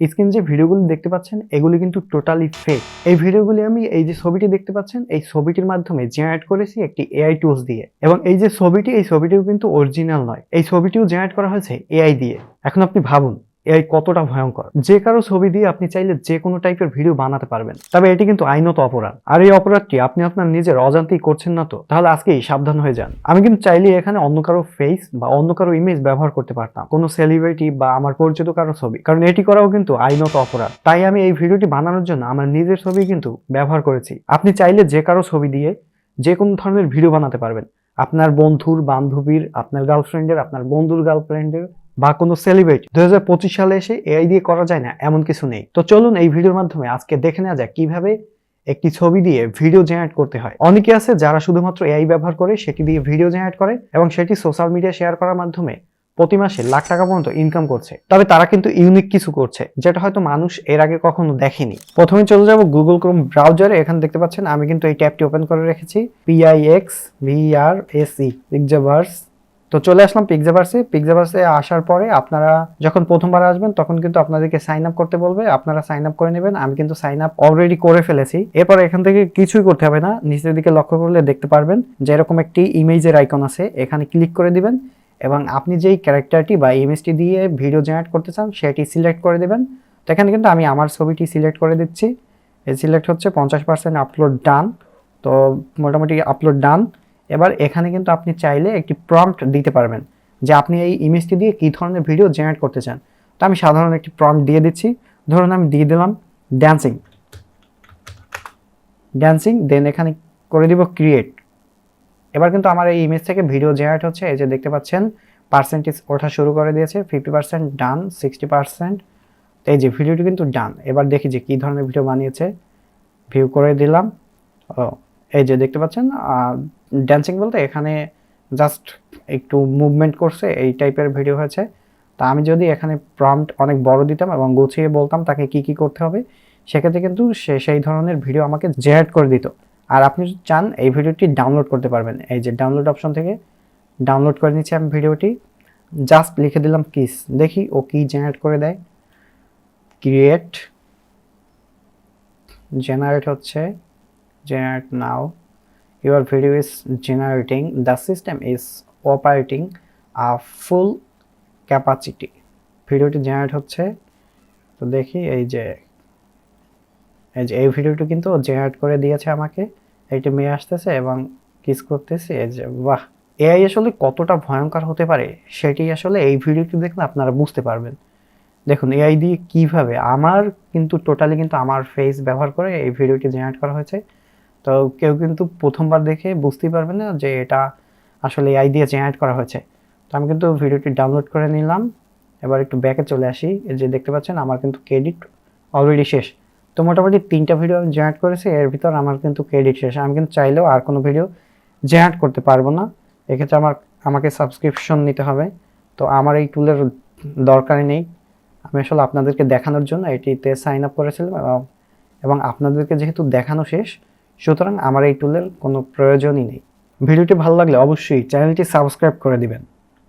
Screen যে ভিডিওগুলি দেখতে পাচ্ছেন এগুলি কিন্তু টোটালি ফেক। এই ভিডিওগুলি আমি এই যে ছবিটি দেখতে পাচ্ছেন এই ছবিটির মাধ্যমে জেনারেট করেছি একটি এআই টুলস দিয়ে, এবং এই যে ছবিটি এই ছবিটিও কিন্তু অরিজিনাল নয়, এই ছবিটিও জেনারেট করা হয়েছে এআই দিয়ে। এখন আপনি ভাবুন এআই কতটা ভয়ঙ্কর। যে কারো ছবি দিয়ে আপনি চাইলে যে কোনো টাইপের ভিডিও বানাতে পারবেন, তবে এটি কিন্তু আইনত অপরাধ। আর এই অপরাধটি আপনি আপনার নিজের অজান্তেই করছেন না তো, তাহলে আজকেই সাবধান হয়ে যান। আমি কিন্তু চাইলে এখানে অন্য কারো ফেস বা অন্য কারো ইমেজ ব্যবহার করতে পারতাম, কোনো সেলিব্রিটি বা আমার পরিচিত কারো ছবি, কারণ এটি করাও কিন্তু আইনত অপরাধ। তাই আমি এই ভিডিওটি বানানোর জন্য আমার নিজের ছবি কিন্তু ব্যবহার করেছি। আপনি চাইলে যে কারো ছবি দিয়ে যে কোনো ধরনের ভিডিও বানাতে পারবেন, আপনার বন্ধুর বান্ধবীর, আপনার গার্লফ্রেন্ডের, আপনার বন্ধুর গার্লফ্রেন্ডের বা কোনো সেলিব্রিটি। 2025 সালে এসে এআই দিয়ে করা যায় না এমন কিছু নেই। তো চলুন এই ভিডিওর মাধ্যমে আজকে দেখে নেওয়া যাক কিভাবে একটি ছবি দিয়ে ভিডিও জেনারেট করতে হয়। অনেকে আছে যারা শুধুমাত্র এআই ব্যবহার করে সেটি দিয়ে ভিডিও জেনারেট করে এবং সেটি সোশ্যাল মিডিয়া শেয়ার করার মাধ্যমে প্রতি মাসে লাখ টাকা পর্যন্ত ইনকাম করছে। তবে তারা কিন্তু ইউনিক কিছু করছে যেটা হয়তো মানুষ এর আগে কখনো দেখেনি। প্রথমে চলে যাব গুগল ক্রোম ব্রাউজারে। এখানে দেখতে পাচ্ছেন আমি কিন্তু এই ট্যাবটি ওপেন করে রেখেছি, PIXVRSE পিক্সাভার্স। তো চলে আসলাম পিক্সাভার্সে আসার পরে আপনারা যখন প্রথমবার আসবেন তখন কিন্তু আপনাদেরকে সাইন আপ করতে বলবে, আপনারা সাইন আপ করে নেবেন। আমি কিন্তু সাইন আপ অলরেডি করে ফেলেছি। এরপর এখান থেকে কিছুই করতে হবে না, নিচের দিকে লক্ষ্য করলে দেখতে পারবেন যে এরকম একটি ইমেজের আইকন আছে, এখানে ক্লিক করে দিবেন এবং আপনি যেই ক্যারেক্টারটি বা ইমেজটি দিয়ে ভিডিও জেনারেট করতে চান সেটি সিলেক্ট করে দেবেন। তো এখানে কিন্তু আমি আমার ছবিটি সিলেক্ট করে দিচ্ছি, এই সিলেক্ট হচ্ছে 50% আপলোড ডান। তো মোটামুটি আপলোড ডান। এবার এখানে কিন্তু আপনি চাইলে একটি প্রম্পট দিতে পারবেন যে আপনি এই ইমেজটি দিয়ে কী ধরনের ভিডিও জেনারেট করতে চান। তো আমি সাধারণ একটি প্রম্পট দিয়ে দিচ্ছি, ধরুন আমি দিয়ে দিলাম ড্যান্সিং, দেন এখানে করে দিব ক্রিয়েট। এবার কিন্তু আমার এই ইমেজ থেকে ভিডিও জেনারেট হচ্ছে, এই যে দেখতে পাচ্ছেন পার্সেন্টেজ ওঠা শুরু করে দিয়েছে, 50% ডান, 60%। তো এই যে ভিডিওটি কিন্তু ডান। এবার দেখি যে কী ধরনের ভিডিও বানিয়েছে, ভিউ করে দিলাম। এই যে দেখতে পাচ্ছেন ড্যান্সিং বলতে এখানে জাস্ট একটু মুভমেন্ট করছে, এই টাইপের ভিডিও হয়েছে। তা আমি যদি এখানে প্রম্পট অনেক বড় দিতাম এবং গুছিয়ে বলতাম তাকে কি কি করতে হবে, সেক্ষেত্রে কিন্তু সে সেই ধরনের ভিডিও আমাকে জেনারেট করে দিত। আর আপনি যদি চান এই ভিডিওটি ডাউনলোড করতে পারবেন, এই যে ডাউনলোড অপশন থেকে ডাউনলোড করে নিচ্ছি আমি ভিডিওটি। জাস্ট লিখে দিলাম কিস, দেখি ও কি জেনারেট করে দেয়। ক্রিয়েট, জেনারেট হচ্ছে, generate now, your video is generating, the system is operating a full capacity। ভিডিওটি জেনারেট হচ্ছে। তো দেখি এই যে এই ভিডিওটি কিন্তু জেনারেট করে দিয়েছে আমাকে, এইটা মেয়ে আসতেছে এবং কিস করতেছে। এই যে বাহ, এআই আসলে কতটা ভয়ঙ্কর হতে পারে সেটি আসলে এই ভিডিওটি দেখলে আপনারা বুঝতে পারবেন। দেখুন এআই দিয়ে কিভাবে আমার কিন্তু টোটালি কিন্তু আমার ফেস ব্যবহার করে এই ভিডিওটি জেনারেট করা হয়েছে। তো কেউ কিন্তু প্রথমবার দেখে বুঝতেই পারবে না যে এটা আসলে এআই দিয়ে জেনারেট করা হয়েছে। তো আমি কিন্তু ভিডিওটি ডাউনলোড করে নিলাম। এবার একটু ব্যাকে চলে আসি, এই যে দেখতে পাচ্ছেন আমার কিন্তু ক্রেডিট অলরেডি শেষ। তো মোটামুটি 3টা ভিডিও আমি জেনারেট করেছি, এর ভিতর আমার কিন্তু ক্রেডিট শেষ। আমি কিন্তু চাইলেও আর কোনো ভিডিও জেনারেট করতে পারবো না, এক্ষেত্রে আমাকে সাবস্ক্রিপশন নিতে হবে। তো আমার এই টুলের দরকারই নেই, আমি আসলে আপনাদেরকে দেখানোর জন্য এটিতে সাইন আপ করেছিলাম এবং আপনাদেরকে যেহেতু দেখানো শেষ সুতরাং আমার এই টুলের কোনো প্রয়োজনই নেই। ভিডিওটি ভালো লাগলে অবশ্যই চ্যানেলটি সাবস্ক্রাইব করে দিবেন।